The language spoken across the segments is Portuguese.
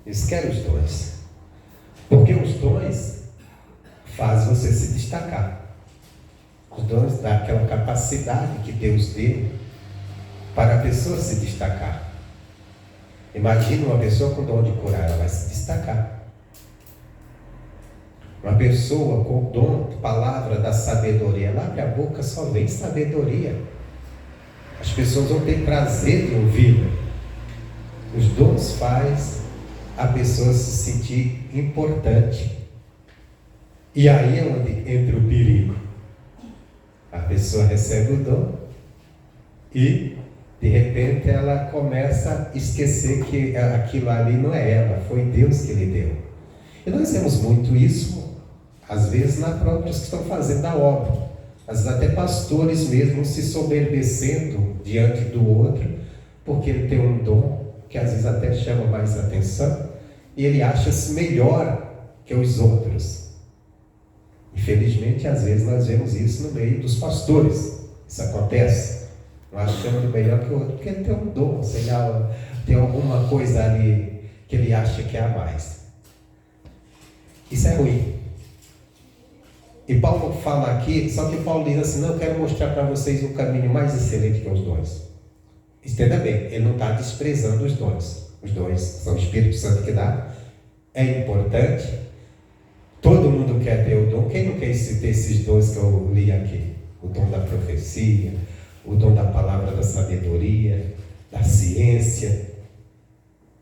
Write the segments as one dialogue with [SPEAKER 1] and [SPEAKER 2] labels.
[SPEAKER 1] Eles querem os dons. Porque os dons fazem você se destacar. Os dons dão aquela capacidade que Deus deu para a pessoa se destacar. Imagina uma pessoa com dom de curar, ela vai se destacar. Uma pessoa com o dom de palavra da sabedoria, ela abre a boca, só vem sabedoria. As pessoas vão ter prazer de ouvi-la. Os dons fazem a pessoa se sentir importante. E aí é onde entra o perigo. A pessoa recebe o dom e, de repente, ela começa a esquecer que aquilo ali não é ela, foi Deus que lhe deu. E nós vemos muito isso, às vezes, na própria que estão fazendo a obra. Às vezes até pastores mesmo se soberbecendo diante do outro, porque ele tem um dom que às vezes até chama mais atenção, e ele acha-se melhor que os outros. Infelizmente, às vezes nós vemos isso no meio dos pastores. Isso acontece. Um achando melhor que o outro, porque ele tem um dom, sei lá, tem alguma coisa ali que ele acha que é a mais. Isso é ruim. E Paulo fala aqui, só que Paulo diz assim: não, eu quero mostrar para vocês um caminho mais excelente que os dons. Entenda bem, ele não está desprezando os dons. Os dons são o Espírito Santo que dá. É importante. Todo mundo quer ter o dom. Quem não quer ter esses dons que eu li aqui? O dom da profecia, o dom da palavra da sabedoria, da ciência,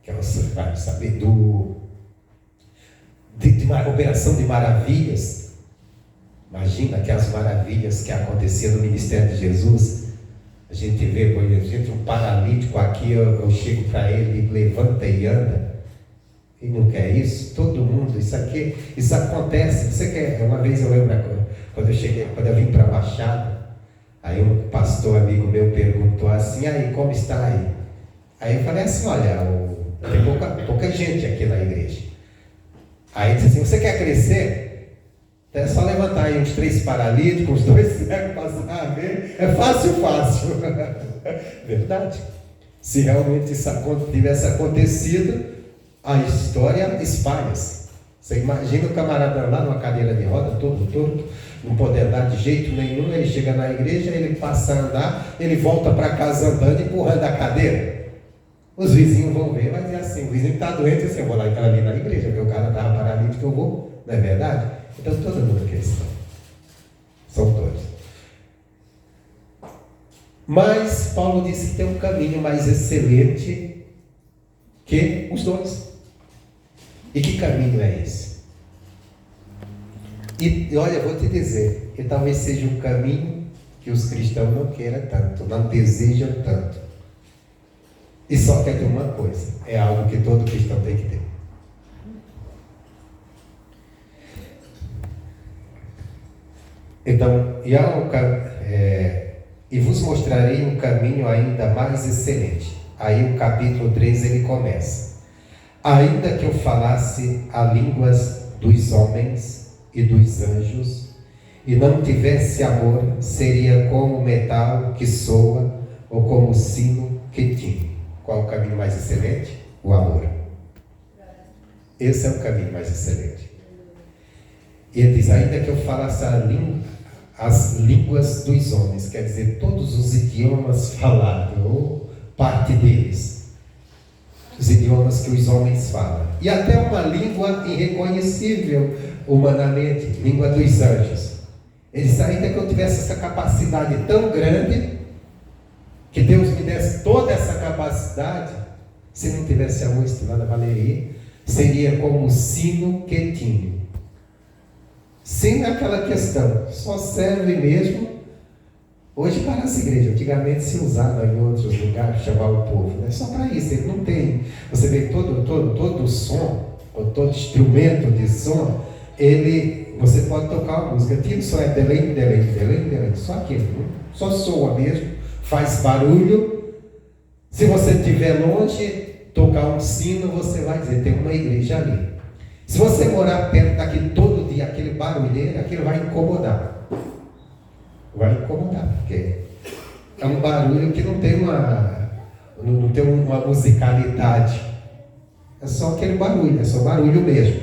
[SPEAKER 1] que você vai saber de uma operação de maravilhas. Imagina aquelas maravilhas que aconteciam no ministério de Jesus. A gente vê, por exemplo, um paralítico aqui, eu chego para ele, levanta e anda. E não quer isso? Todo mundo, isso acontece. Você quer? Uma vez eu lembro, quando eu vim para a Baixada, aí um pastor amigo meu perguntou assim: aí, como está aí? Aí eu falei assim: olha, tem pouca gente aqui na igreja. Aí ele disse assim: você quer crescer? Então é só levantar aí uns 3 paralíticos, uns 2 cegos, passar a ver. É fácil. Verdade. Se realmente isso tivesse acontecido, a história espalha-se. Você imagina o camarada lá numa cadeira de roda, todo torto, não pode andar de jeito nenhum. Ele chega na igreja, ele passa a andar, ele volta para casa andando, empurrando a cadeira. Os vizinhos vão ver, vai dizer assim: o vizinho está doente, assim, eu vou lá entrar ali na igreja, porque o cara estava paralítico, eu vou. Não é verdade? Então todo mundo quer isso. São todos. Mas Paulo disse que tem um caminho mais excelente que os dons. E que caminho é esse? E olha, eu vou te dizer, que talvez seja um caminho que os cristãos não queiram tanto, não desejam tanto. E só quer ter uma coisa, é algo que todo cristão tem que ter. Então, e vos mostrarei um caminho ainda mais excelente. Aí o capítulo 3 ele começa: ainda que eu falasse a línguas dos homens e dos anjos, e não tivesse amor, seria como metal que soa, ou como sino que tine. Qual é o caminho mais excelente? O amor. Esse é o caminho mais excelente. E ele diz: ainda que eu falasse as línguas dos homens, quer dizer, todos os idiomas falados, ou parte deles, os idiomas que os homens falam, e até uma língua irreconhecível humanamente, língua dos anjos. Ele disse: ainda que eu tivesse essa capacidade tão grande, que Deus me desse toda essa capacidade, se não tivesse amor, isso nada valeria. Seria como o sino que tinha. Sem aquela questão, só serve mesmo hoje para as igrejas. Antigamente se usava em outros lugares chamar o povo, né? Só para isso. Ele não tem. Você vê todo som, ou todo instrumento de som, você pode tocar uma música. Tira o som, é delém, só aquilo, só soa mesmo, faz barulho. Se você estiver longe, tocar um sino, você vai dizer: tem uma igreja ali. Se você morar perto daquele todo dia, aquele barulheiro, aquilo vai incomodar. Vai incomodar, porque é um barulho que não tem uma musicalidade. É só aquele barulho, é só barulho mesmo.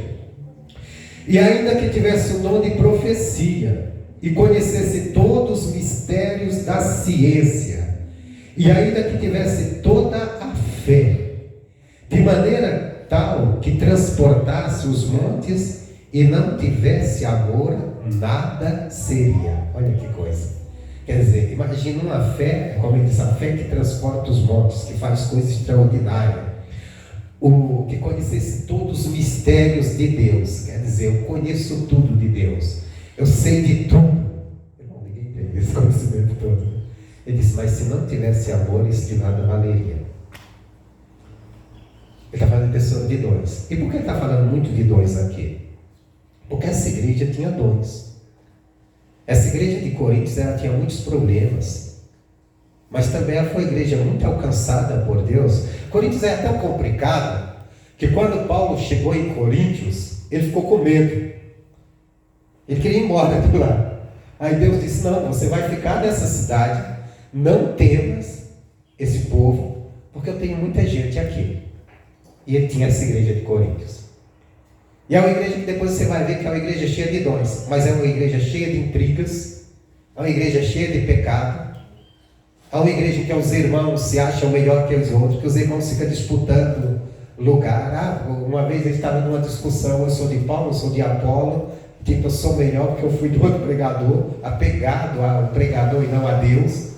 [SPEAKER 1] E ainda que tivesse o dom de profecia, e conhecesse todos os mistérios da ciência, e ainda que tivesse toda a fé, de maneira tal que transportasse os montes, e não tivesse amor, nada seria. Olha que coisa. Quer dizer, imagina uma fé, como ele diz, a fé que transporta os montes, que faz coisas extraordinárias. O que conhecesse todos os mistérios de Deus, quer dizer, eu conheço tudo de Deus, eu sei de tudo. Ninguém tem esse conhecimento todo. Ele disse, mas se não tivesse amor, isso de nada valeria. Ele está falando de pessoas de dons. E por que ele está falando muito de dons aqui? Porque essa igreja tinha dons. Essa igreja de Coríntios, ela tinha muitos problemas, mas também ela foi uma igreja muito alcançada por Deus. Coríntios era tão complicado que quando Paulo chegou em Coríntios, ele ficou com medo. Ele queria ir embora de lá. Aí Deus disse, não, você vai ficar nessa cidade, não temas esse povo, porque eu tenho muita gente aqui. E ele tinha essa igreja de Coríntios. E é uma igreja que depois você vai ver que é uma igreja cheia de dons, mas é uma igreja cheia de intrigas, é uma igreja cheia de pecado, é uma igreja que os irmãos se acham melhor que os outros, que os irmãos ficam disputando lugar. Uma vez ele estava numa discussão, eu sou de Paulo, eu sou de Apolo, tipo, eu sou melhor porque eu fui do outro pregador, apegado ao pregador e não a Deus.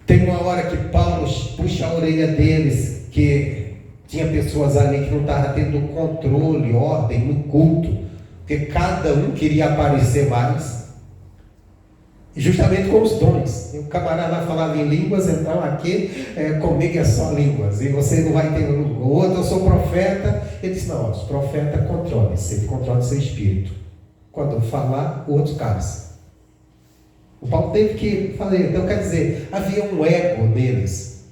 [SPEAKER 1] Tem uma hora que Paulo puxa a orelha deles, que tinha pessoas ali que não estavam tendo controle, ordem no culto, porque cada um queria aparecer mais, justamente com os dons. E o camarada falava em línguas, então aqui comigo é só línguas, e você não vai ter o outro, eu sou profeta. Ele disse, não, os profetas controlam-se, ele controla seu espírito. Quando eu falar, o outro cala-se. O Paulo teve que fazer, então quer dizer, havia um ego neles,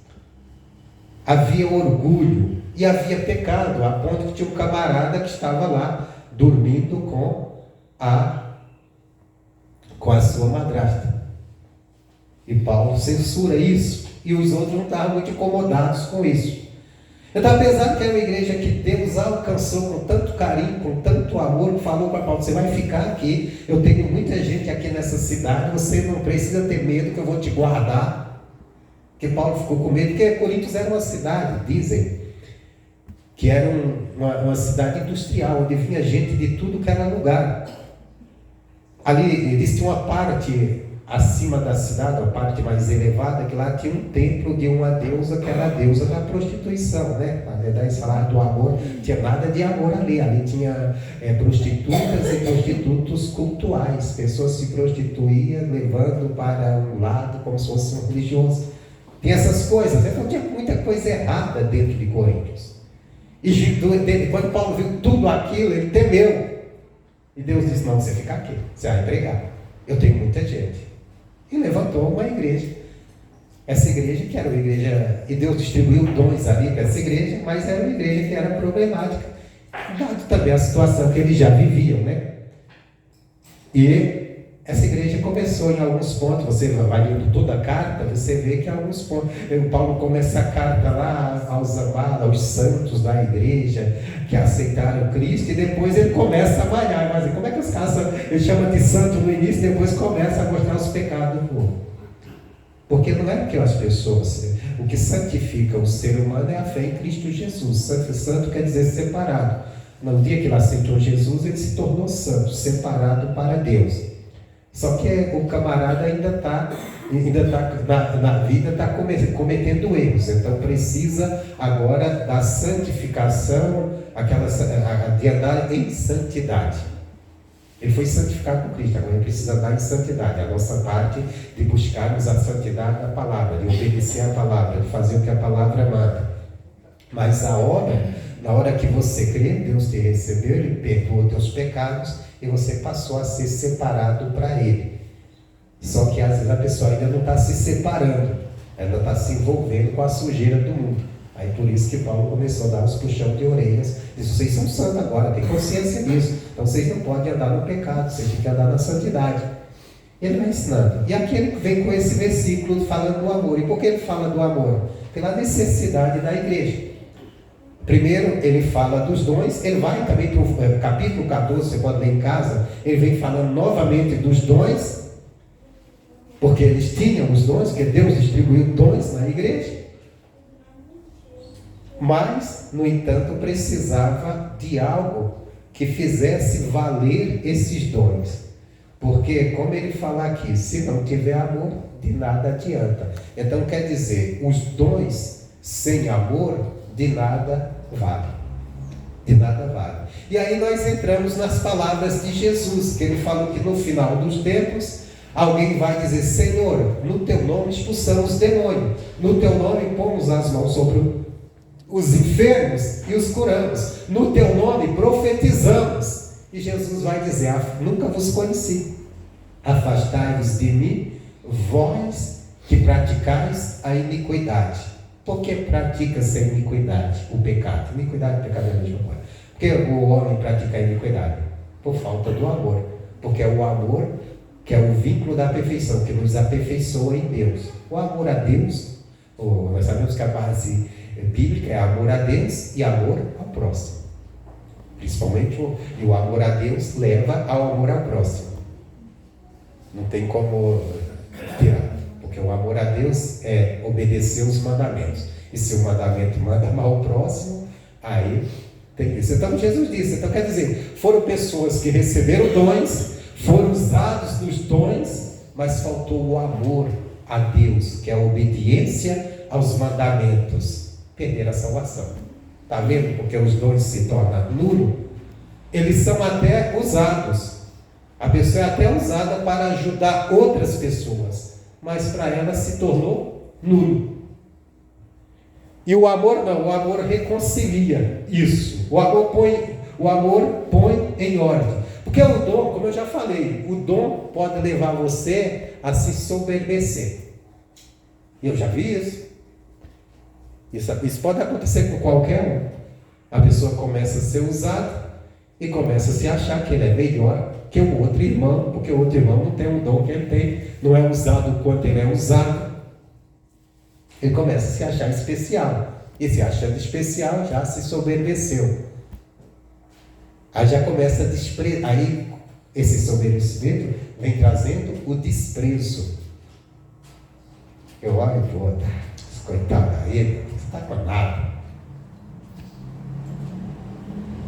[SPEAKER 1] havia orgulho, e havia pecado, a ponto que tinha um camarada que estava lá, dormindo com a sua madrasta. E Paulo censura isso, e os outros não estavam muito incomodados com isso. Então, apesar que é uma igreja que Deus alcançou com tanto carinho, com tanto amor, falou para Paulo, você vai ficar aqui, eu tenho muita gente aqui nessa cidade, você não precisa ter medo que eu vou te guardar. Porque Paulo ficou com medo, porque Coríntios era uma cidade, dizem, que era uma cidade industrial, onde vinha gente de tudo que era lugar. Ali existia uma parte acima da cidade, a parte mais elevada, que lá tinha um templo de uma deusa, que era a deusa da prostituição, né? Na verdade, eles falaram do amor, não tinha nada de amor ali. Ali tinha prostitutas e prostitutos cultuais, pessoas se prostituíam, levando para um lado, como se fosse um religioso. Tinha essas coisas, então tinha muita coisa errada dentro de Coríntios. E quando Paulo viu tudo aquilo, ele temeu. E Deus disse, não, você fica aqui, você vai pregar. Eu tenho muita gente. E levantou uma igreja. Essa igreja que era uma igreja, e Deus distribuiu dons ali para essa igreja, mas era uma igreja que era problemática, dado também a situação que eles já viviam, né? E essa igreja começou em alguns pontos, você vai lendo toda a carta, você vê que em alguns pontos, Paulo começa a carta lá aos amados, aos santos da igreja, que aceitaram Cristo, e depois ele começa a malhar, mas como é que os caras, ele chama de santo no início, depois começa a mostrar os pecados do povo. Porque não é porque as pessoas, o que santifica o ser humano é a fé em Cristo Jesus. Santo quer dizer separado. No dia que ele aceitou Jesus, ele se tornou santo, separado para Deus. Só que o camarada ainda está na vida, está cometendo erros. Então precisa agora da santificação, de andar em santidade. Ele foi santificado por Cristo, agora ele precisa andar em santidade. A nossa parte de buscarmos a santidade da palavra, de obedecer a palavra, de fazer o que a palavra manda. Mas a obra, na hora que você crê, Deus te recebeu, Ele perdoou teus pecados e você passou a ser separado para Ele. Só que às vezes a pessoa ainda não está se separando, ela está se envolvendo com a sujeira do mundo. Aí por isso que Paulo começou a dar uns puxão de orelhas. Disse, vocês são santos agora, tem consciência disso. Então vocês não podem andar no pecado, vocês têm que andar na santidade. Ele vai ensinando. E aqui ele vem com esse versículo falando do amor. E por que ele fala do amor? Pela necessidade da igreja. Primeiro ele fala dos dons, ele vai também para o capítulo 14, você pode ler em casa, ele vem falando novamente dos dons, porque eles tinham os dons, porque Deus distribuiu dons na igreja. Mas, no entanto, precisava de algo que fizesse valer esses dons. Porque, como ele fala aqui, se não tiver amor, de nada adianta. Então, quer dizer, os dons sem amor, de nada vale. De nada vale. E aí nós entramos nas palavras de Jesus, que ele falou que no final dos tempos, alguém vai dizer: Senhor, no teu nome expulsamos demônio, no teu nome pomos as mãos sobre os enfermos e os curamos, no teu nome profetizamos. E Jesus vai dizer: nunca vos conheci, afastai-vos de mim, vós que praticais a iniquidade. Por que pratica-se a iniquidade? O pecado. Iniquidade e pecado é a mesma coisa. Por que o homem pratica a iniquidade? Por falta do amor. Porque é o amor que é o vínculo da perfeição, que nos aperfeiçoa em Deus. O amor a Deus, nós sabemos que a base bíblica é amor a Deus e amor ao próximo. Principalmente o amor a Deus leva ao amor ao próximo. Não tem como tirar. Porque o amor a Deus é obedecer os mandamentos. E se o mandamento manda amar o próximo, aí tem isso. Então Jesus disse, então quer dizer, foram pessoas que receberam dons, foram usados nos dons, mas faltou o amor a Deus, que é a obediência aos mandamentos. Perderam a salvação. Está vendo? Porque os dons se tornam nulos. Eles são até usados. A pessoa é até usada para ajudar outras pessoas, mas para ela se tornou nulo. E o amor não, o amor reconcilia isso. O amor põe em ordem. Porque o dom, como eu já falei, o dom pode levar você a se soberbecer. E eu já vi isso. Isso pode acontecer com qualquer um. A pessoa começa a ser usada e começa a se achar que ele é melhor que o outro irmão, porque o outro irmão não tem um dom que ele tem, não é usado o quanto ele é usado. Ele começa a se achar especial. E se achando especial, já se soberbeceu. Aí já começa a desprezar. Aí esse soberbecimento vem trazendo o desprezo. Eu olho e vou, coitado aí, você está com nada.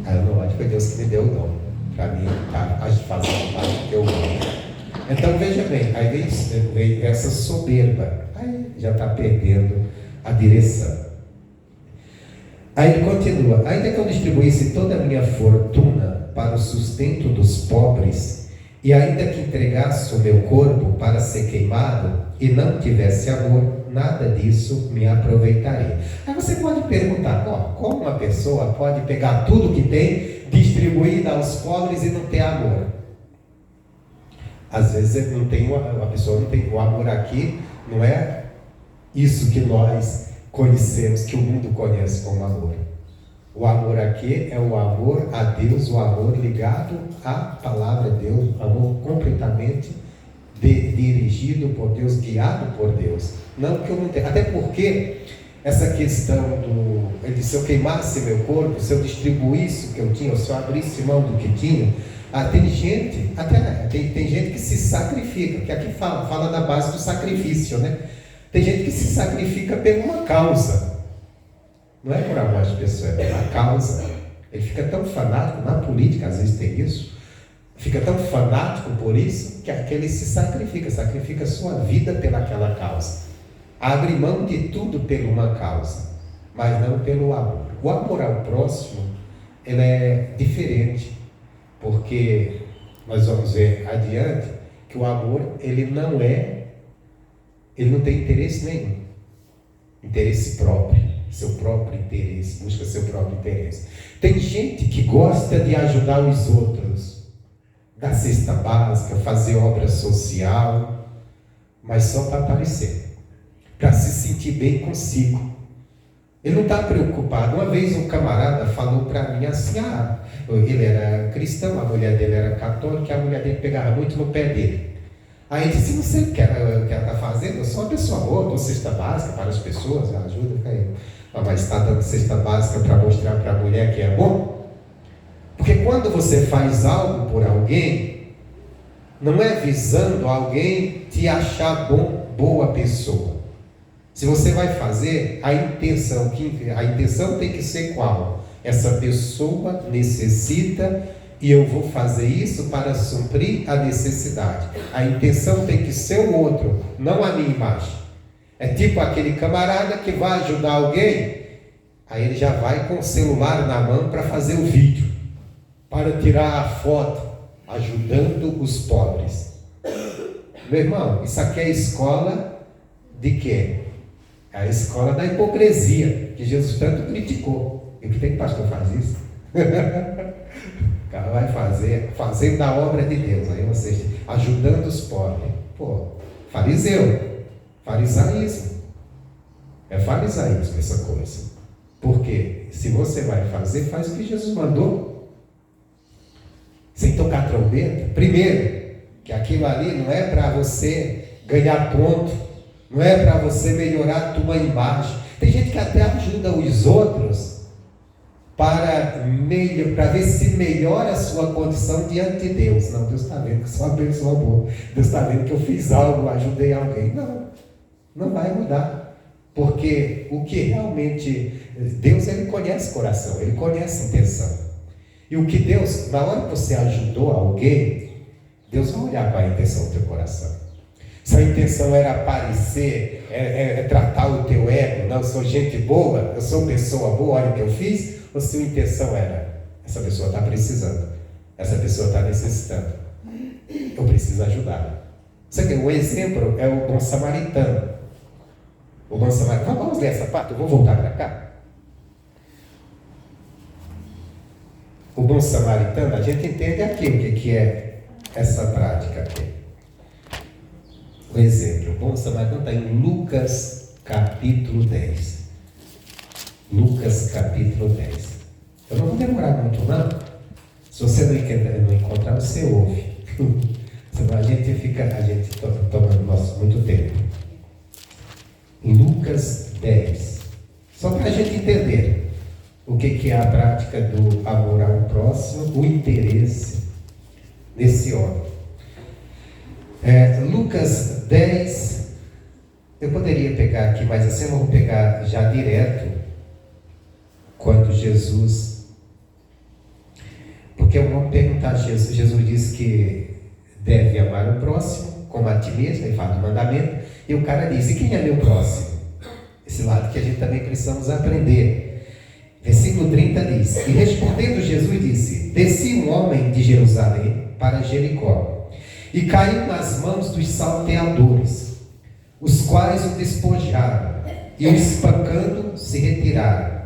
[SPEAKER 1] Aí eu não olho, foi Deus que me deu o dom. Para mim, tá fazendo mais do que eu gosto. Então veja bem, aí vem essa soberba. Aí já está perdendo a direção. Aí ele continua: ainda que eu distribuísse toda a minha fortuna para o sustento dos pobres, e ainda que entregasse o meu corpo para ser queimado, e não tivesse amor, nada disso me aproveitaria. Aí você pode perguntar, como uma pessoa pode pegar tudo que tem, distribuir aos pobres e não ter amor? Às vezes a pessoa não tem o amor aqui, não é isso que nós conhecemos, que o mundo conhece como amor. O amor aqui é o amor a Deus, o amor ligado à palavra de Deus, amor completamente dirigido por Deus, guiado por Deus. Não que eu não tenha, até porque essa questão ele disse, se eu queimasse meu corpo, se eu distribuísse o que eu tinha, se eu abrisse mão do que tinha, tem gente, tem gente que se sacrifica, que aqui fala da base do sacrifício, né? Tem gente que se sacrifica por uma causa. Não é por amor de pessoa, é pela causa. Ele fica tão fanático, na política às vezes tem isso, fica tão fanático por isso, que ele se sacrifica a sua vida pelaquela causa. Abre mão de tudo por uma causa, mas não pelo amor. O amor ao próximo, ele é diferente, porque nós vamos ver adiante que o amor, ele não tem interesse nenhum, interesse próprio, seu próprio interesse, busca seu próprio interesse. Tem gente que gosta de ajudar os outros, dar cesta básica, fazer obra social, mas só para aparecer, para se sentir bem consigo. Ele não está preocupado. Uma vez um camarada falou para mim assim, ele era cristão, a mulher dele era católica, e a mulher dele pegava muito no pé dele. Aí ele disse, não sei o que ela está fazendo, eu sou uma pessoa boa, dou cesta básica para as pessoas, ajuda. Mas está dando cesta básica para mostrar para a mulher que é bom? Porque quando você faz algo por alguém, não é visando alguém te achar boa pessoa. Se você vai fazer, a intenção tem que ser qual? Essa pessoa necessita e eu vou fazer isso para suprir a necessidade. A intenção tem que ser o outro, não a minha imagem. É tipo aquele camarada que vai ajudar alguém, aí ele já vai com o celular na mão para fazer o vídeo, para tirar a foto, ajudando os pobres. Meu irmão, isso aqui é escola de quê? É a escola da hipocrisia, que Jesus tanto criticou. E que tem pastor faz isso? O cara vai fazendo a obra de Deus, aí você ajudando os pobres. Pô, farisaísmo. É farisaísmo essa coisa. Porque se você vai fazer, faz o que Jesus mandou. Sem tocar trombeta. Primeiro, que aquilo ali não é para você ganhar ponto, não é para você melhorar a tua imagem. Tem gente que até ajuda os outros para ver se melhora a sua condição diante de Deus. Não, Deus está vendo que sou uma pessoa boa. Deus está vendo que eu fiz algo, ajudei alguém. Não vai mudar. Porque o que realmente... Deus, Ele conhece o coração, Ele conhece a intenção. E o que Deus, na hora que você ajudou alguém, Deus vai olhar para a intenção do teu coração. Se a intenção era aparecer, tratar o teu ego, não, eu sou gente boa, eu sou pessoa boa, olha o que eu fiz, ou se a intenção era, essa pessoa está precisando, essa pessoa está necessitando, eu preciso ajudar. O exemplo é o bom samaritano. O bom samaritano, vamos ler essa parte, eu vou voltar para cá. O bom samaritano, a gente entende aqui o que é essa prática aqui. O exemplo, o bom samaritano está em Lucas capítulo 10. Lucas capítulo 10. Eu não vou demorar muito não. Se você não encontrar, você ouve. Senão a gente toma muito tempo. Em Lucas 10. Só para a gente entender o que é a prática do amor ao próximo, o interesse nesse homem. Lucas 10, eu poderia pegar aqui, mas assim eu vou pegar já direto, quando Jesus, porque vamos perguntar a Jesus, Jesus disse que deve amar o próximo, como a ti mesmo, ele fala do mandamento, e o cara disse, quem é meu próximo? Esse lado que a gente também precisamos aprender. Versículo 30 diz, e respondendo Jesus disse, desci um homem de Jerusalém para Jericó, e caiu nas mãos dos salteadores, os quais o despojaram, e o espancando se retiraram,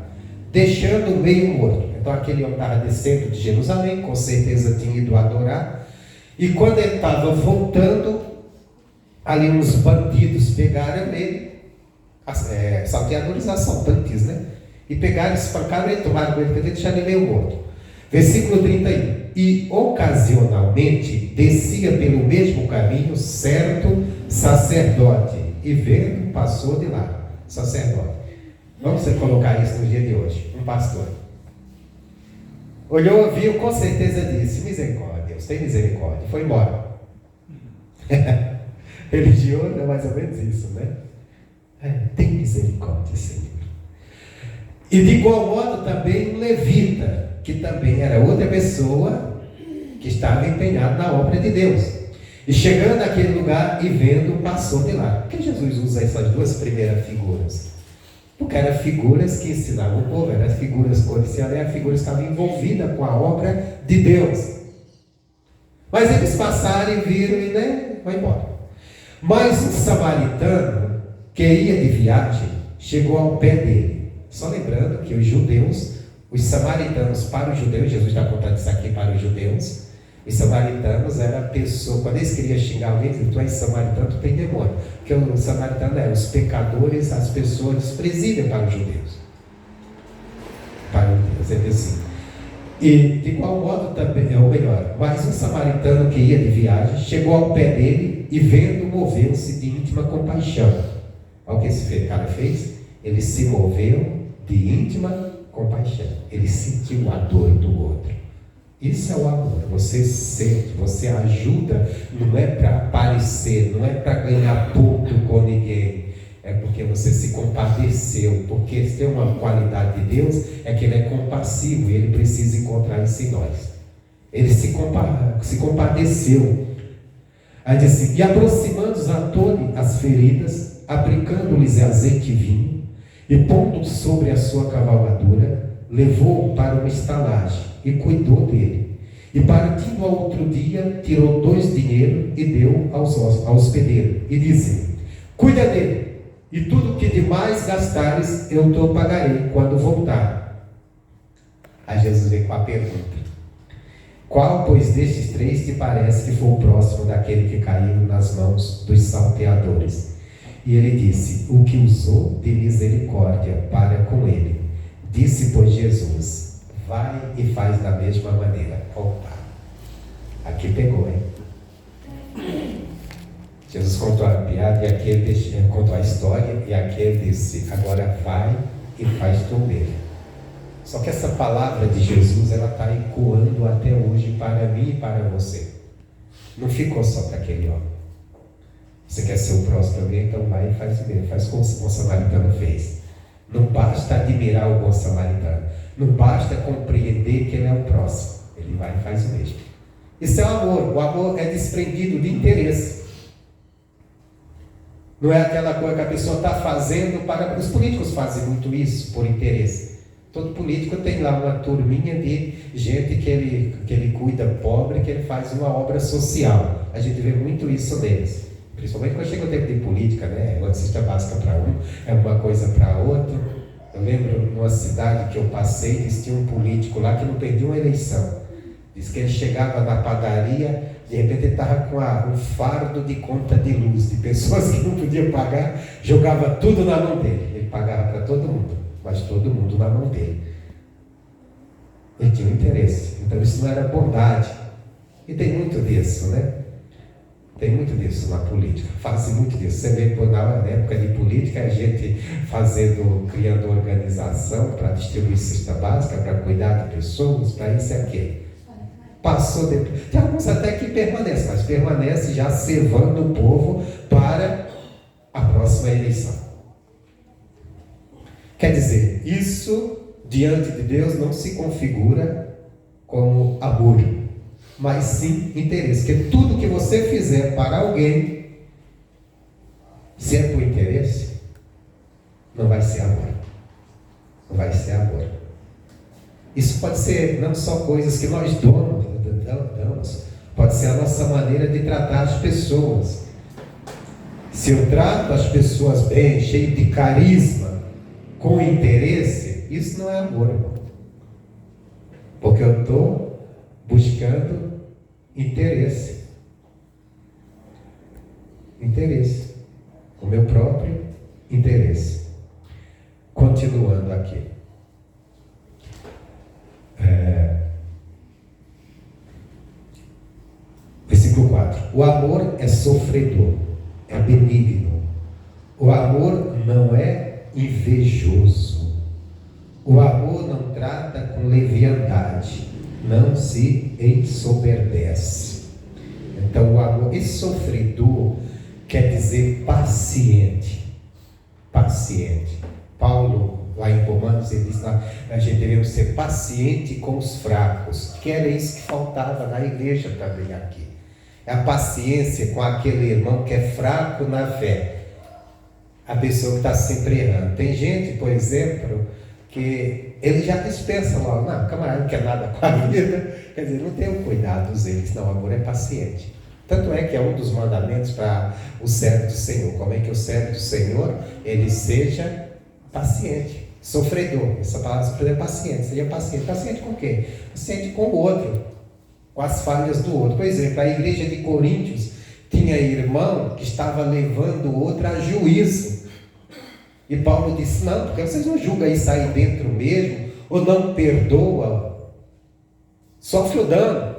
[SPEAKER 1] deixando o meio morto. Então aquele homem estava descendo de Jerusalém, com certeza tinha ido adorar, e quando ele estava voltando, ali uns bandidos pegaram ele, salteadores assaltantes, né? E pegaram, espancaram ele, tomaram ele, deixaram ele meio morto. Versículo 31. E ocasionalmente descia pelo mesmo caminho certo sacerdote, e vendo, passou de lá. Sacerdote. Vamos colocar isso no dia de hoje. Um pastor. Olhou, viu, com certeza disse, misericórdia, Deus, tem misericórdia. Foi embora. Religioso é mais ou menos isso, né? Tem misericórdia, Senhor. E de igual modo também um levita, que também era outra pessoa que estava empenhado na obra de Deus. E chegando àquele lugar e vendo, passou de lá. Por que Jesus usa essas duas primeiras figuras? Porque eram figuras que ensinavam o povo, eram figuras codiciadas, eram figuras que estavam envolvidas com a obra de Deus. Mas eles passaram e viram e foi embora. Mas um samaritano que ia de viagem chegou ao pé dele. Só lembrando que os samaritanos para os judeus, Jesus está contando isso aqui para os judeus, os samaritanos eram a pessoa, quando eles queriam xingar alguém, diziam, tu és samaritano, tu tem demônio. Porque o samaritano é os pecadores, as pessoas desprezíveis para os judeus. Para os judeus, é assim. E de igual modo também, ou melhor, mas um samaritano que ia de viagem, chegou ao pé dele e vendo, moveu-se de íntima compaixão. Olha o que esse cara fez. Ele se moveu de íntima compaixão. Ele sentiu a dor do outro. Isso é o amor. Você sente, você ajuda, não é para aparecer, não é para ganhar ponto com ninguém. É porque você se compadeceu. Porque se tem uma qualidade de Deus, é que Ele é compassivo e Ele precisa encontrar isso em nós. Ele se compadeceu. Aí diz assim: e aproximando-os atou-lhe as feridas, aplicando-lhes azeite e vinho, e pondo sobre a sua cavalgadura, levou-o para uma estalagem e cuidou dele. E partindo ao outro dia, tirou 2 dinheiros e deu ao hospedeiro, e disse: cuida dele, e tudo que demais gastares eu te pagarei quando voltar. Aí Jesus vem com a pergunta: qual, pois, destes 3 te parece que foi o próximo daquele que caiu nas mãos dos salteadores? E ele disse: o que usou de misericórdia para com ele. Disse, pois, Jesus: vai e faz da mesma maneira. Opa, aqui pegou, hein? Jesus contou a piada e aquele contou a história, e aquele disse: agora vai e faz tu mesmo. Só que essa palavra de Jesus, ela está ecoando até hoje para mim e para você. Não ficou só para aquele homem. Você quer ser o próximo de alguém, então vai e faz o mesmo. Faz como o bom samaritano fez. Não basta admirar o bom samaritano. Não basta compreender que ele é o próximo. Ele vai e faz o mesmo. Isso é o amor. O amor é desprendido de interesse. Não é aquela coisa que a pessoa está fazendo para... Os políticos fazem muito isso por interesse. Todo político tem lá uma turminha de gente que ele cuida pobre, que ele faz uma obra social. A gente vê muito isso neles. Principalmente quando chega o tempo de política, né? Uma cesta básica para um, é uma coisa para outro. Eu lembro numa cidade que eu passei, diz que tinha um político lá que não perdia uma eleição. Diz que ele chegava na padaria, de repente ele estava com um fardo de conta de luz, de pessoas que não podiam pagar, jogava tudo na mão dele. Ele pagava para todo mundo, mas todo mundo na mão dele. Ele tinha um interesse. Então isso não era bondade. E tem muito disso, né? Tem muito disso na política. Faz muito disso. Você vê na época de política, a gente criando organização para distribuir cesta básica, para cuidar de pessoas, para isso e aquilo. Passou depois. Tem alguns até que permanecem, mas permanece já servando o povo para a próxima eleição. Quer dizer, isso diante de Deus não se configura como amor, mas sim interesse. Porque tudo que você fizer para alguém, se é por interesse, não vai ser amor. Não vai ser amor. Isso pode ser não só coisas que nós damos, pode ser a nossa maneira de tratar as pessoas. Se eu trato as pessoas bem, cheio de carisma, com interesse, isso não é amor, irmão. Porque eu estou buscando interesse. Interesse. O meu próprio interesse. Continuando aqui. Versículo 4. O amor é sofredor, é benigno. O amor não é invejoso. O amor não trata com leviandade, não se ensoberbece. Então o amor, esse sofredor quer dizer paciente. Paciente. Paulo, lá em Romanos, ele diz lá, a gente devemos ser paciente com os fracos, que era isso que faltava na igreja também aqui. É a paciência com aquele irmão que é fraco na fé. A pessoa que está sempre errando. Tem gente, por exemplo, que ele já dispensa logo. Não, camarada não quer nada com a vida. Quer dizer, não tem o cuidado deles. Não, o amor é paciente. Tanto é que é um dos mandamentos para o servo do Senhor. Como é que o servo do Senhor, ele seja paciente, sofredor. Essa palavra sofredor é paciente. Seja paciente. Paciente com quem? Paciente com o outro, com as falhas do outro. Por exemplo, a igreja de Coríntios tinha irmão que estava levando o outro a juízo. E Paulo disse: não, porque vocês não julgam isso aí dentro mesmo, ou não perdoa, sofre o dano.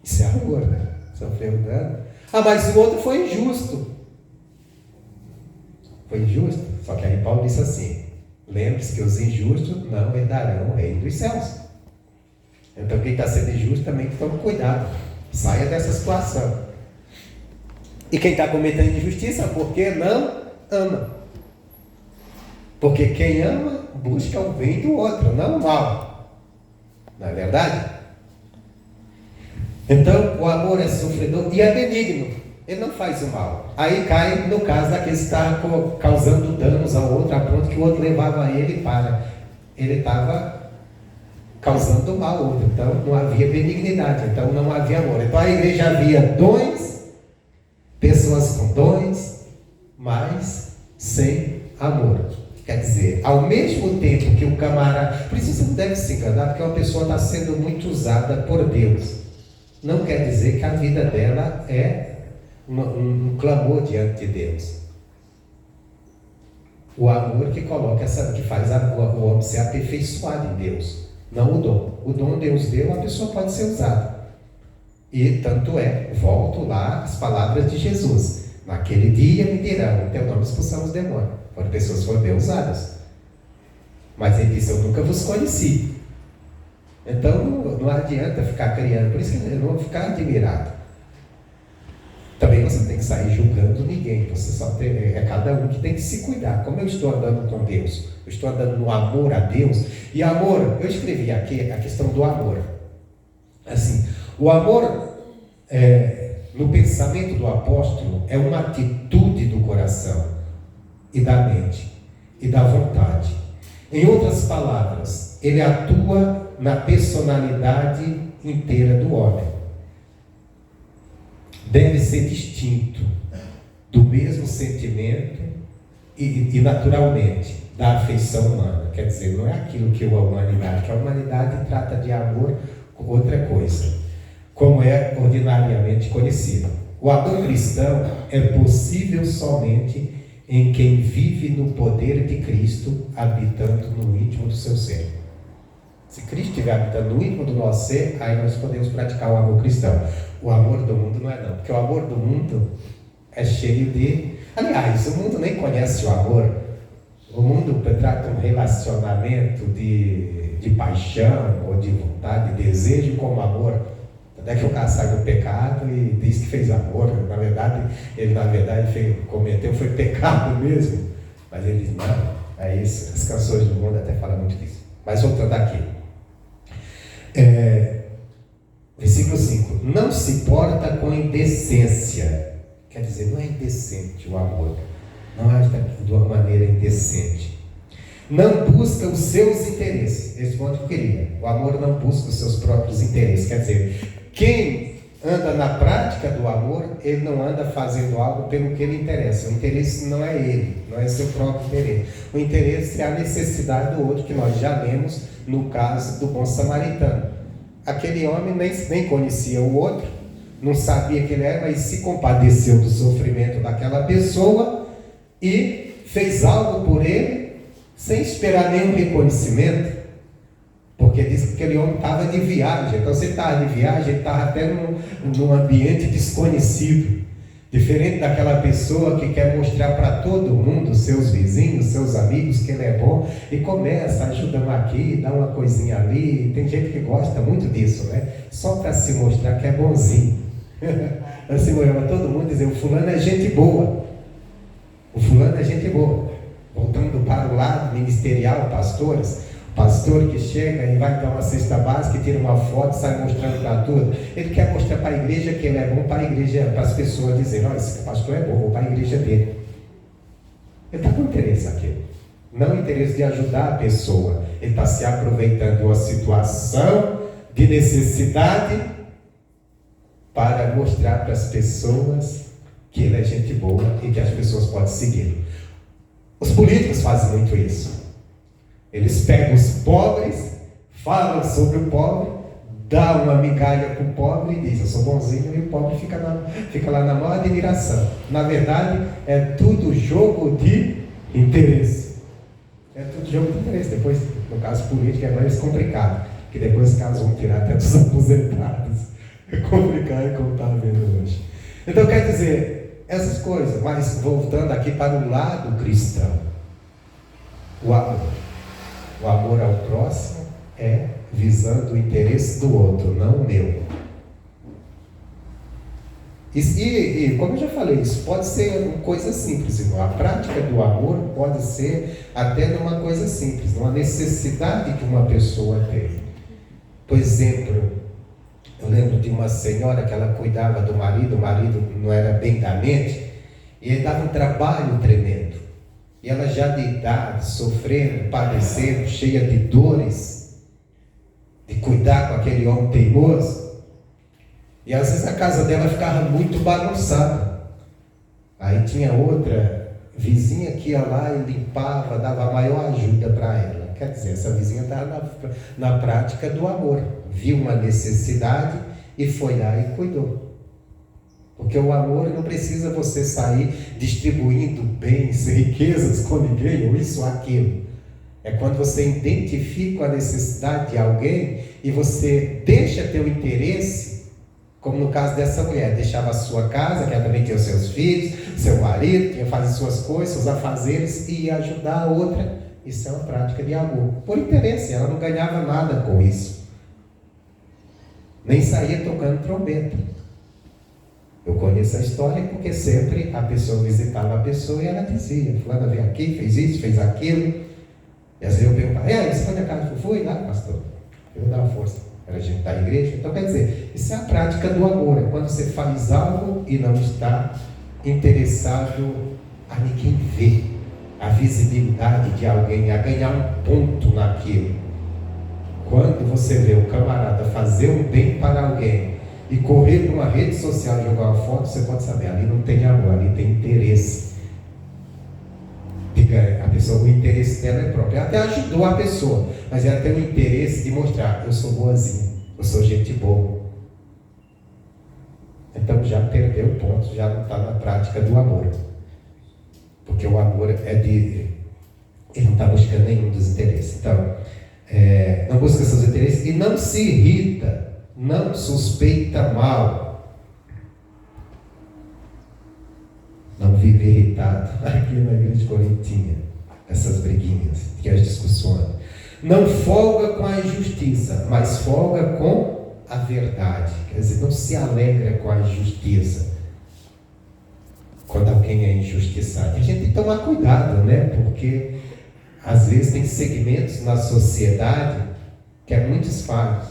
[SPEAKER 1] Isso é amor, né? Sofreu o dano. Ah, mas o outro foi injusto. Foi injusto? Só que aí Paulo disse assim: Lembre-se que os injustos não herdarão o reino dos céus. Então quem está sendo injusto também tome cuidado. Saia dessa situação. E quem está cometendo injustiça, porque não ama. Porque quem ama, busca o bem do outro, não o mal. Não é verdade? Então, o amor é sofredor e é benigno. Ele não faz o mal. Aí cai no caso daquele que está causando danos ao outro, a ponto que o outro levava ele para. Ele estava causando mal ao outro. Então, não havia benignidade. Então, não havia amor. Então, a igreja havia dons, pessoas com dons, mas sem amor. Quer dizer, ao mesmo tempo que o camarada... Por isso você não deve se enganar, porque uma pessoa está sendo muito usada por Deus. Não quer dizer que a vida dela é um clamor diante de Deus. O amor que coloca que faz o homem ser aperfeiçoado em Deus, não o dom. O dom Deus deu, a pessoa pode ser usada. E tanto é, volto lá às palavras de Jesus. Naquele dia me dirão, em teu nome expulsamos o demônio. Foram pessoas que foram bem usadas. Mas ele disse, eu nunca vos conheci. Então não adianta ficar criando. Por isso que eu não vou ficar admirado. Também você não tem que sair julgando ninguém. Você só tem, é cada um que tem que se cuidar. Como eu estou andando com Deus? Eu estou andando no amor a Deus. E amor, eu escrevi aqui a questão do amor. Assim, o amor, no pensamento do apóstolo, é uma atitude do coração e da mente e da vontade. Em outras palavras, ele atua na personalidade inteira do homem. Deve ser distinto do mesmo sentimento e naturalmente da afeição humana. Quer dizer, não é aquilo que a humanidade trata de amor com outra coisa, como é ordinariamente conhecido. O amor cristão é possível somente em quem vive no poder de Cristo, habitando no íntimo do seu ser. Se Cristo estiver habitando no íntimo do nosso ser, aí nós podemos praticar o amor cristão. O amor do mundo não é não, porque o amor do mundo é cheio de... Aliás, o mundo nem conhece o amor. O mundo trata um relacionamento de paixão, ou de vontade, de desejo como amor. Até que o cara sai do pecado e diz que fez amor. Na verdade, ele cometeu foi pecado mesmo. Mas ele diz, não, é isso. As canções do mundo até falam muito disso. Mas voltando aqui. Versículo 5. Não se porta com indecência. Quer dizer, não é indecente o amor. Não age de uma maneira indecente. Não busca os seus interesses. Esse ponto que eu queria. O amor não busca os seus próprios interesses. Quer dizer, quem anda na prática do amor, ele não anda fazendo algo pelo que ele interessa. O interesse não é ele, não é seu próprio interesse. O interesse é a necessidade do outro, que nós já lemos no caso do bom samaritano. Aquele homem nem conhecia o outro, não sabia que ele era, mas se compadeceu do sofrimento daquela pessoa e fez algo por ele sem esperar nenhum reconhecimento. Porque diz que aquele homem estava de viagem. Então, se ele estava de viagem, ele estava até num ambiente desconhecido. Diferente daquela pessoa que quer mostrar para todo mundo, seus vizinhos, seus amigos, que ele é bom. E começa, ajudando aqui, dá uma coisinha ali. Tem gente que gosta muito disso, né? Só para se mostrar que é bonzinho. Assim, para todo mundo dizer, o fulano é gente boa. O fulano é gente boa. Voltando para o lado ministerial, pastores. Pastor que chega e vai dar uma cesta básica, tira uma foto, sai mostrando para tudo. Ele quer mostrar para a igreja que ele é bom, para a igreja, para as pessoas dizerem, olha, esse pastor é bom, vou para a igreja dele. Ele está com interesse aqui. Não interesse de ajudar a pessoa. Ele está se aproveitando de uma situação de necessidade para mostrar para as pessoas que ele é gente boa e que as pessoas podem segui-lo. Os políticos fazem muito isso. Eles pegam os pobres, falam sobre o pobre, dão uma migalha para o pobre e dizem, eu sou bonzinho, e o pobre fica lá na maior admiração. Na verdade, é tudo jogo de interesse. É tudo jogo de interesse. Depois, no caso político, é mais complicado, porque depois os caras vão tirar até dos aposentados. É complicado, como está vendo hoje. Então, quer dizer, essas coisas, mas voltando aqui para o lado cristão. o amor. O amor ao próximo é visando o interesse do outro, não o meu. E como eu já falei, isso pode ser uma coisa simples, irmão. A prática do amor pode ser até numa coisa simples, numa necessidade que uma pessoa tem. Por exemplo, eu lembro de uma senhora que ela cuidava do marido, o marido não era bem da mente, e ele dava um trabalho tremendo. E ela já de idade, sofrendo, padecendo, cheia de dores, de cuidar com aquele homem teimoso. E às vezes a casa dela ficava muito bagunçada. Aí tinha outra vizinha que ia lá e limpava, dava a maior ajuda para ela. Quer dizer, essa vizinha estava na prática do amor. Viu uma necessidade e foi lá e cuidou. Porque o amor não precisa você sair distribuindo bens, riquezas com ninguém, ou isso ou aquilo. É quando você identifica a necessidade de alguém e você deixa teu interesse, como no caso dessa mulher, deixava a sua casa, que ela também tinha os seus filhos, seu marido, tinha que fazer suas coisas, seus afazeres, e ia ajudar a outra. Isso é uma prática de amor. Por interesse, ela não ganhava nada com isso. Nem saía tocando trombeta. Eu conheço a história porque sempre a pessoa visitava a pessoa e ela dizia: fulana veio aqui, fez isso, fez aquilo. E às vezes eu perguntava: você foi na casa do Fufu? Lá, pastor. Eu dava força. Era a gente da igreja. Então quer dizer, isso é a prática do amor. É quando você faz algo e não está interessado a ninguém ver a visibilidade de alguém, a ganhar um ponto naquilo. Quando você vê o camarada fazer um bem para alguém e correr para uma rede social e jogar uma foto, você pode saber, ali não tem amor, ali tem interesse. A pessoa, o interesse dela é próprio. Ela até ajudou a pessoa, mas ela tem o interesse de mostrar: eu sou boazinha, eu sou gente boa. Então já perdeu o ponto, já não está na prática do amor. Porque o amor ele não está buscando nenhum dos interesses. Então, não busca seus interesses e não se irrita, não suspeita mal. Não vive irritado. Aqui na igreja corintiana, essas briguinhas, que as discussões. Não folga com a injustiça, mas folga com a verdade. Quer dizer, não se alegra com a injustiça. Quando alguém é injustiçado, a gente tem que tomar cuidado, né? Porque às vezes tem segmentos na sociedade que é muito falhos.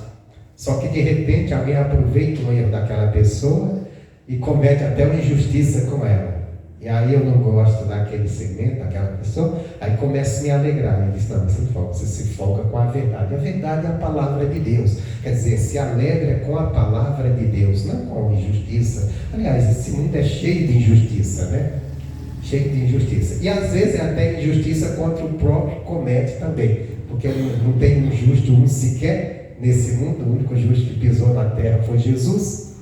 [SPEAKER 1] Só que de repente alguém aproveita o erro daquela pessoa e comete até uma injustiça com ela. E aí eu não gosto daquele segmento, daquela pessoa, aí começo a me alegrar. Ele diz: não, você se folga com a verdade. A verdade é a palavra de Deus. Quer dizer, se alegra com a palavra de Deus, não com a injustiça. Aliás, esse mundo é cheio de injustiça, né? Cheio de injustiça. E às vezes é até injustiça contra o próprio comete também. Porque não tem um justo um sequer nesse mundo. O único justo que pisou na terra foi Jesus.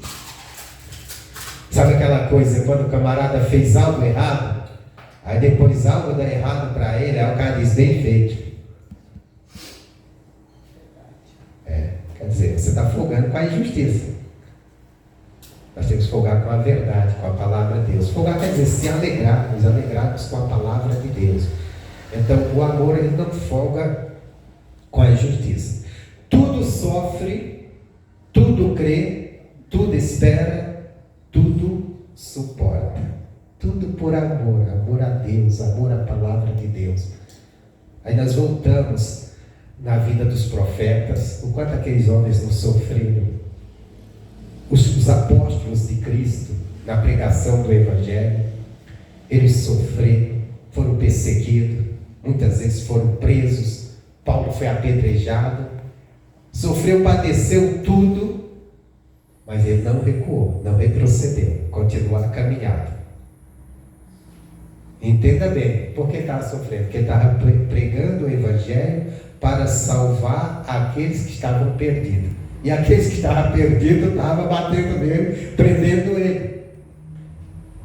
[SPEAKER 1] Sabe aquela coisa, quando o camarada fez algo errado, aí depois algo dá errado para ele, aí o cara diz: bem feito. Quer dizer, você está folgando com a injustiça. Nós temos que folgar com a verdade, com a palavra de Deus. Folgar quer dizer se alegrar, nos alegrarmos com a palavra de Deus. Então o amor, ele não folga com a injustiça. Tudo sofre, tudo crê, tudo espera, tudo suporta. Tudo por amor, amor a Deus, amor à palavra de Deus. Aí nós voltamos na vida dos profetas, o quanto aqueles homens não sofreram. Os apóstolos de Cristo, na pregação do Evangelho, eles sofreram, foram perseguidos, muitas vezes foram presos. Paulo foi apedrejado, sofreu, padeceu tudo, mas ele não recuou, não retrocedeu, continuou a caminhada. Entenda bem, por que estava sofrendo? Porque estava pregando o Evangelho para salvar aqueles que estavam perdidos. E aqueles que estavam perdidos estavam batendo nele, prendendo ele.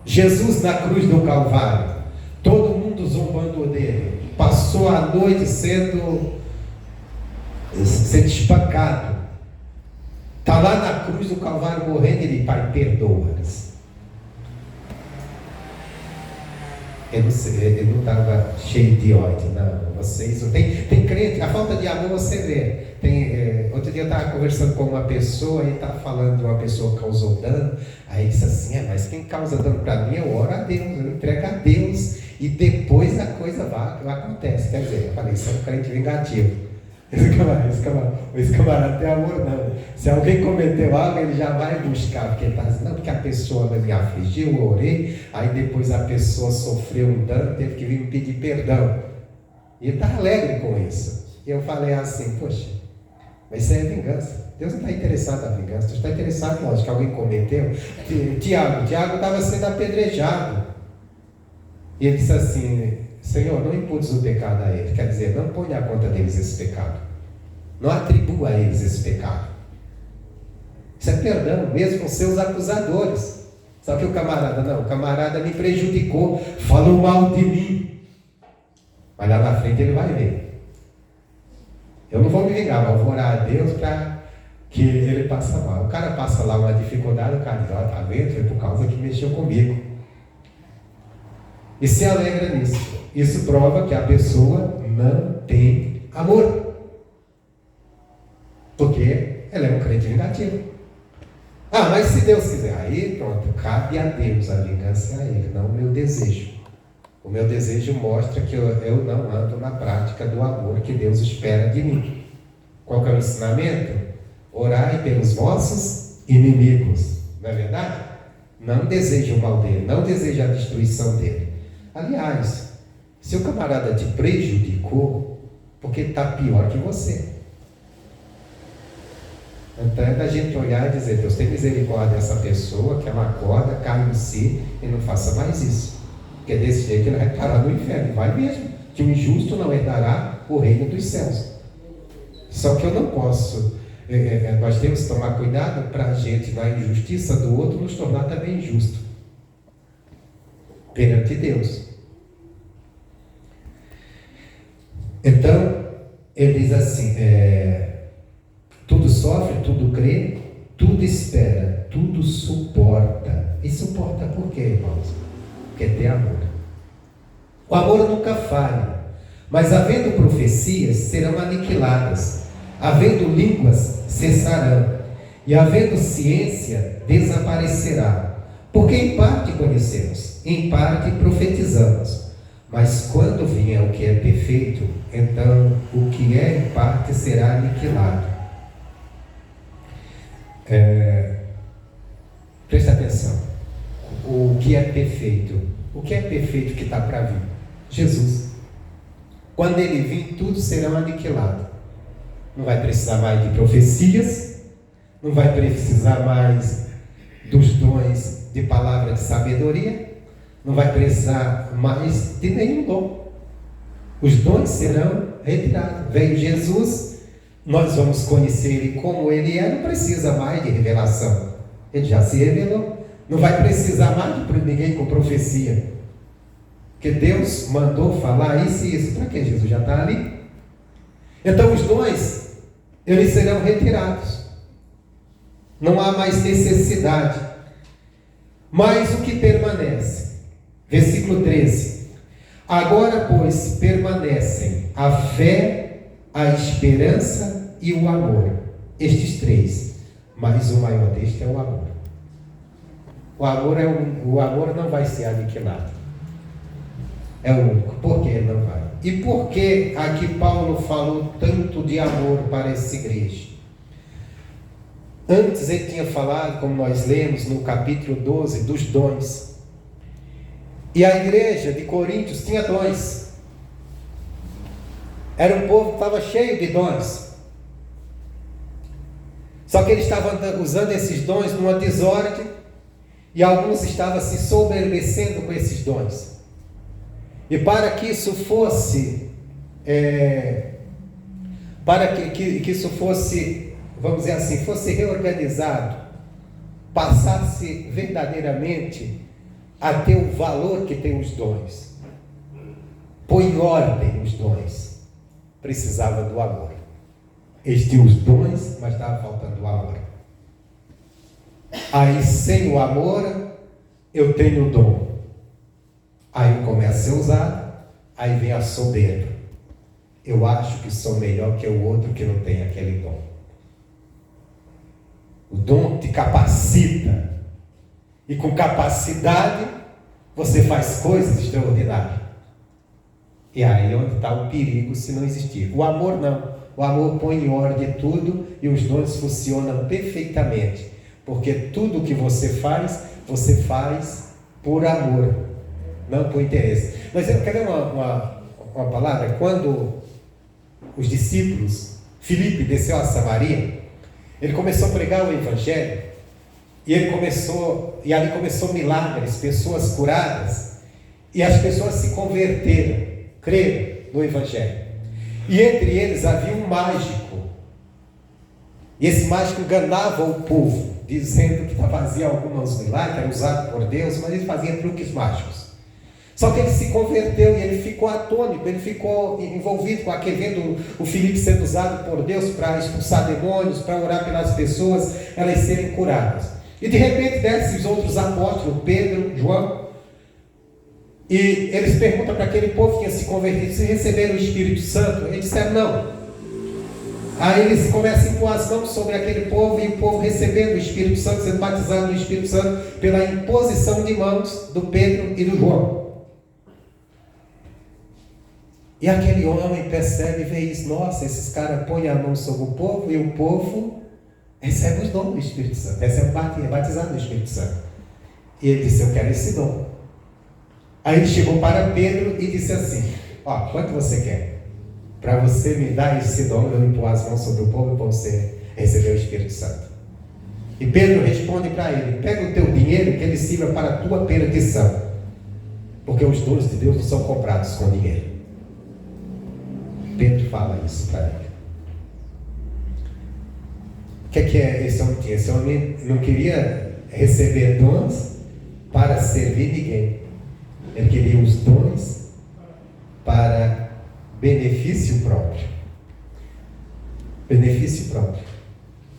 [SPEAKER 1] Jesus na cruz do Calvário, todo mundo zombando dele, passou a noite sendo espancado. Está lá na cruz do Calvário morrendo, ele: Pai, perdoa-nos. Ele não estava cheio de ódio, não. Vocês não tem crente, a falta de amor você vê. Outro dia eu estava conversando com uma pessoa e estava falando de uma pessoa que causou dano. Aí disse assim: mas quem causa dano para mim, eu oro a Deus, eu entrego a Deus e depois a coisa acontece. Quer dizer, eu falei, isso é um crente vingativo. Esse camarada tem amor não. Se alguém cometeu algo, ele já vai buscar, porque ele está dizendo, não, porque a pessoa me afligiu, eu orei, aí depois a pessoa sofreu um dano, teve que vir me pedir perdão. E ele está alegre com isso. E eu falei assim: poxa, mas isso é vingança. Deus não está interessado na vingança, Deus está interessado, lógico, que alguém cometeu. Tiago estava sendo apedrejado. E ele disse assim: Senhor, não imputes o pecado a ele. Quer dizer, não põe na conta deles esse pecado. Não atribua a eles esse pecado. Isso é perdão, mesmo com seus acusadores. Só que o camarada me prejudicou, falou mal de mim. Mas lá na frente ele vai ver. Eu não vou me vingar, mas eu vou orar a Deus para que ele passe mal. O cara passa lá uma dificuldade, o cara diz: tá vendo? Foi por causa que mexeu comigo. E se alegra nisso. Isso prova que a pessoa não tem amor. Porque ela é um crente vingativo. Mas se Deus quiser, aí pronto, cabe a Deus, a vingança a Ele, não o meu desejo. O meu desejo mostra que eu não ando na prática do amor que Deus espera de mim. Qual que é o ensinamento? Orai pelos vossos inimigos. Não é verdade? Não desejo o mal dele, não desejo a destruição dele. Aliás, se o camarada te prejudicou, porque está pior que você. Então é da gente olhar e dizer: Deus, tem misericórdia dessa pessoa, que ela acorda, cai em si e não faça mais isso. Porque desse jeito ele vai parar no inferno. Vai mesmo, que o injusto não herdará o reino dos céus. Só que eu não posso. Nós temos que tomar cuidado para a gente, na injustiça do outro, nos tornar também injusto perante Deus. Então, ele diz assim: tudo sofre, tudo crê, tudo espera, tudo suporta. E suporta por quê, irmãos? Porque tem amor. O amor nunca falha, mas havendo profecias, serão aniquiladas, havendo línguas, cessarão, e havendo ciência, desaparecerá. Porque em parte conhecemos, em parte profetizamos. Mas quando vier o que é perfeito, então o que é em parte será aniquilado. Presta atenção. O que é perfeito? O que é perfeito que está para vir? Jesus. Quando ele vir, tudo será aniquilado. Não vai precisar mais de profecias, não vai precisar mais dos dons de palavra de sabedoria, não vai precisar mais de nenhum dom. Os dons serão retirados. Veio Jesus, nós vamos conhecer Ele como Ele é, não precisa mais de revelação. Ele já se revelou. Não vai precisar mais de ninguém com profecia. Porque Deus mandou falar isso e isso. Para que Jesus já está ali? Então os dons, eles serão retirados. Não há mais necessidade. Mas o que permanece? Versículo 13. Agora, pois, permanecem a fé, a esperança e o amor. Estes três. Mas o maior deste é o amor. O amor não vai ser aniquilado. É o único. Por que ele não vai? E por que aqui Paulo falou tanto de amor para essa igreja? Antes ele tinha falado, como nós lemos no capítulo 12, dos dons. E a igreja de Coríntios tinha dons. Era um povo que estava cheio de dons. Só que eles estavam usando esses dons numa desordem, e alguns estavam se soberbecendo com esses dons. E para que isso fosse, que isso fosse, vamos dizer assim, fosse reorganizado, passasse verdadeiramente a ter o valor que tem os dons, pôr em ordem os dons, precisava do amor. Eles tinham os dons, mas estava faltando o amor. Aí sem o amor, eu tenho o dom. Aí começa a ser usado, aí vem a soberba. Eu acho que sou melhor que o outro que não tem aquele dom. O dom te capacita. E com capacidade, você faz coisas extraordinárias. E aí é onde está o perigo se não existir. O amor não. O amor põe em ordem tudo e os dons funcionam perfeitamente. Porque tudo que você faz por amor, não por interesse. Mas eu quero uma palavra. Quando os discípulos, Filipe desceu a Samaria, ele começou a pregar o Evangelho, e ali começou milagres, pessoas curadas, e as pessoas se converteram, creram no Evangelho. E entre eles havia um mágico, e esse mágico enganava o povo, dizendo que fazia alguns milagres, era usado por Deus, mas ele fazia truques mágicos. Só que ele se converteu e ele ficou atônito, ele ficou envolvido com aquele, vendo o Filipe sendo usado por Deus para expulsar demônios, para orar pelas pessoas, elas serem curadas. E de repente descem os outros apóstolos, Pedro, João, e eles perguntam para aquele povo que ia se converter: se receberam o Espírito Santo? Eles disseram não. Aí eles começam a impor as mãos sobre aquele povo, e o povo recebendo o Espírito Santo, sendo batizado no Espírito Santo pela imposição de mãos do Pedro e do João. E aquele homem percebe e vê isso: nossa, esses caras põem a mão sobre o povo e o povo recebe os dons do Espírito Santo, recebe batizado no Espírito Santo. E ele disse: eu quero esse dom. Aí ele chegou para Pedro e disse assim: ó, quanto você quer? Para você me dar esse dom, eu impor as mãos sobre o povo e para você receber o Espírito Santo. E Pedro responde para ele: pega o teu dinheiro, que ele sirva para a tua perdição, porque os dons de Deus não são comprados com dinheiro. Pedro fala isso para ele. O que é esse homem? Esse homem não queria receber dons para servir ninguém. Ele queria os dons para benefício próprio. Benefício próprio.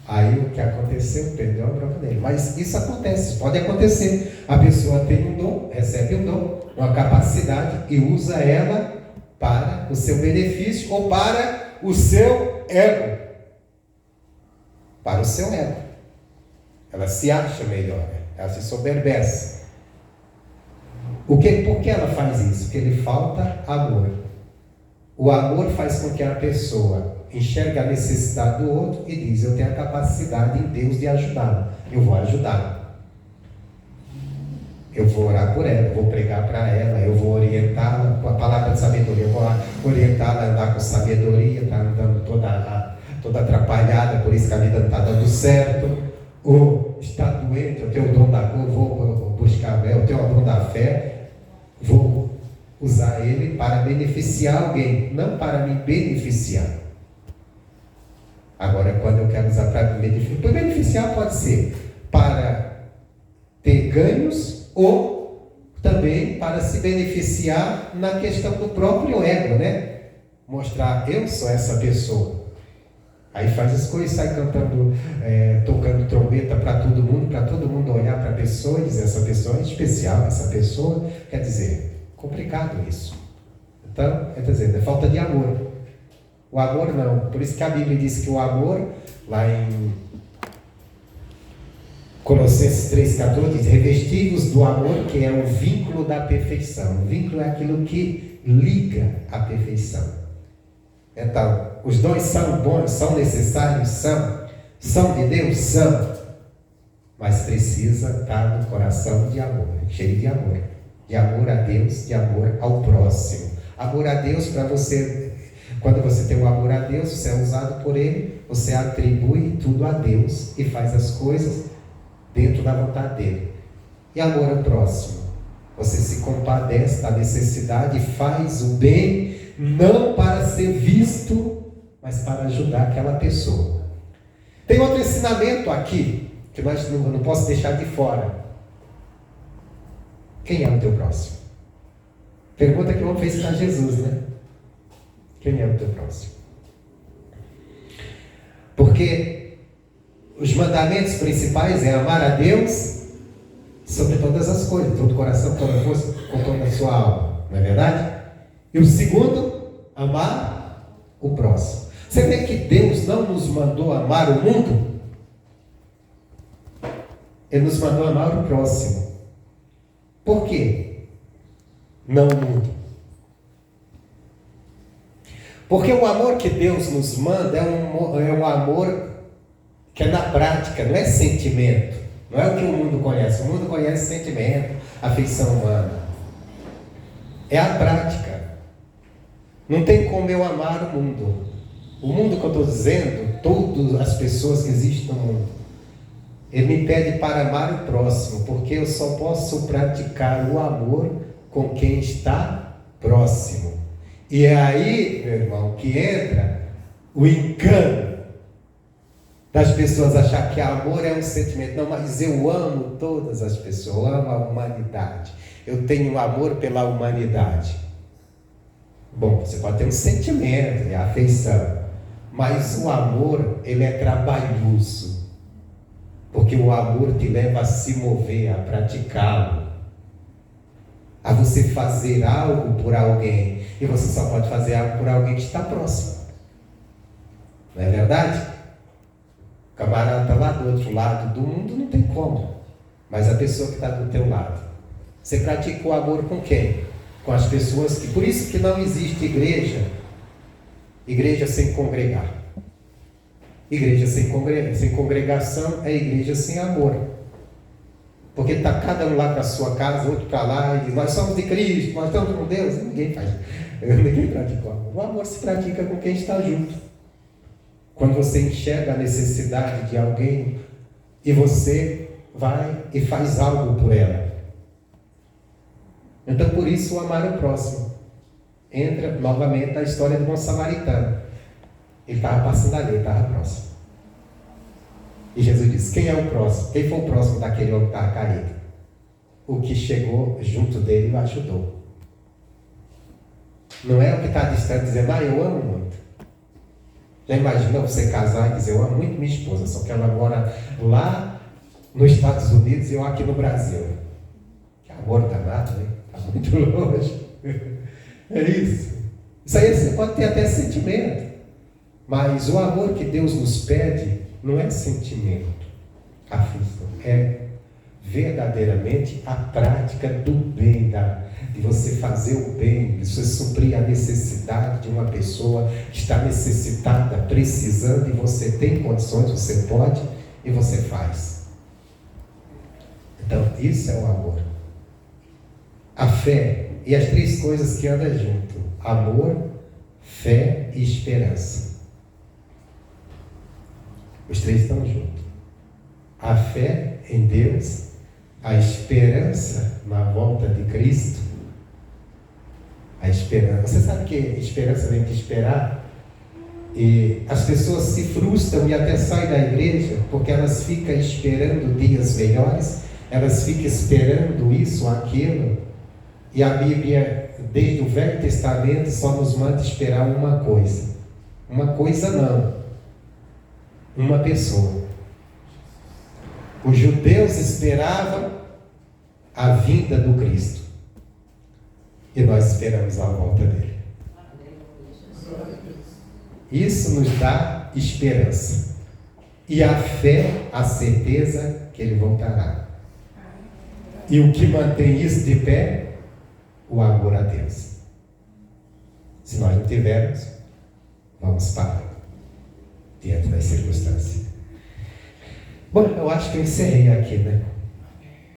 [SPEAKER 1] Aí o que aconteceu? Pedro deu uma bronca nele. Mas isso acontece, pode acontecer. A pessoa tem um dom, recebe um dom, uma capacidade e usa ela para o seu benefício ou para o seu ego. Para o seu ego. Ela se acha melhor, ela se soberbece. Por que ela faz isso? Porque lhe falta amor. O amor faz com que a pessoa enxergue a necessidade do outro e diz: eu tenho a capacidade em Deus de ajudá-la, eu vou ajudá-la. Eu vou orar por ela, eu vou pregar para ela, eu vou orientá-la com a palavra de sabedoria, eu vou orientá-la a andar com sabedoria, está andando toda atrapalhada, por isso que a vida não está dando certo, ou está doente, eu tenho o dom da cor, vou buscar, eu tenho o dom da fé, vou usar ele para beneficiar alguém, não para me beneficiar. Agora, quando eu quero usar para me beneficiar, pode ser para ter ganhos, ou também para se beneficiar na questão do próprio ego, né? Mostrar: eu sou essa pessoa. Aí faz as coisas, sai cantando, tocando trombeta para todo mundo olhar para a pessoa e dizer: essa pessoa é especial, essa pessoa. Quer dizer, complicado isso. Então, quer dizer, é falta de amor. O amor não. Por isso que a Bíblia diz que o amor, lá em Colossenses 3,14, diz: revestivos do amor, que é o vínculo da perfeição. O vínculo é aquilo que liga a perfeição. Então, os dons são bons, são necessários, são de Deus, são, mas precisa estar no coração de amor, cheio de amor a Deus, de amor ao próximo. Amor a Deus para você, quando você tem o amor a Deus, você é usado por Ele, você atribui tudo a Deus e faz as coisas dentro da vontade dEle. E amor ao próximo, você se compadece da necessidade e faz o bem, não para ser visto, mas para ajudar aquela pessoa. Tem outro ensinamento aqui, que nós não posso deixar de fora. Quem é o teu próximo? Pergunta que o homem fez para Jesus, né? Quem é o teu próximo? Porque os mandamentos principais é amar a Deus sobre todas as coisas, todo o coração, toda a força, com toda a sua alma. Não é verdade? E o segundo, amar o próximo. Você vê que Deus não nos mandou amar o mundo? Ele nos mandou amar o próximo. Por quê? Não o mundo. Porque o amor que Deus nos manda é um amor que é na prática, não é sentimento. Não é o que o mundo conhece. O mundo conhece sentimento, afeição humana. É a prática. Não tem como eu amar o mundo. O mundo que eu estou dizendo, todas as pessoas que existem no mundo, ele me pede para amar o próximo, porque eu só posso praticar o amor com quem está próximo. E é aí, meu irmão, que entra o engano das pessoas achar que amor é um sentimento. Não, mas eu amo todas as pessoas, eu amo a humanidade. Eu tenho amor pela humanidade. Bom, você pode ter um sentimento, a afeição, mas o amor, ele é trabalhoso. Porque o amor te leva a se mover, a praticá-lo, a você fazer algo por alguém. E você só pode fazer algo por alguém que está próximo. Não é verdade? O camarada está lá do outro lado do mundo, não tem como. Mas a pessoa que está do teu lado. Você pratica o amor com quem? Com as pessoas que... Por isso que não existe igreja sem congregar. Igreja sem congregação é igreja sem amor. Porque está cada um lá para a sua casa, outro para lá, e nós somos de Cristo, nós estamos com Deus. Ninguém pratica o amor. O amor se pratica com quem está junto. Quando você enxerga a necessidade de alguém e você vai e faz algo por ela. Então, por isso, o amar o próximo entra novamente na história do bom samaritano. Ele estava passando ali, ele estava próximo. E Jesus disse: quem é o próximo? Quem foi o próximo daquele homem que estava caído? O que chegou junto dele e o ajudou. Não é o que está distante dizendo: eu amo muito. Já imaginou você casar e dizer: eu amo muito minha esposa, só que ela mora lá nos Estados Unidos e eu aqui no Brasil. Que amor danado, né? Está muito longe. É isso. Isso aí você pode ter até sentimento. Mas o amor que Deus nos pede não é sentimento, afeição, é verdadeiramente a prática do bem, de você fazer o bem, de você suprir a necessidade de uma pessoa que está necessitada, precisando, e você tem condições, você pode e você faz. Então, isso é o amor. A fé e as três coisas que andam junto: amor, fé e esperança. Os três estão juntos. A fé em Deus, a esperança na volta de Cristo. A esperança. Você sabe que esperança vem de esperar? E as pessoas se frustram e até saem da igreja porque elas ficam esperando dias melhores, elas ficam esperando isso ou aquilo. E a Bíblia, desde o Velho Testamento, só nos manda esperar uma coisa. Uma coisa não. Uma pessoa. Os judeus esperavam a vinda do Cristo. E nós esperamos a volta dele. Isso nos dá esperança. E a fé, a certeza que ele voltará. E o que mantém isso de pé? O amor a Deus. Se nós não tivermos, vamos parar diante das circunstâncias. Bom, eu acho que eu encerrei aqui, né?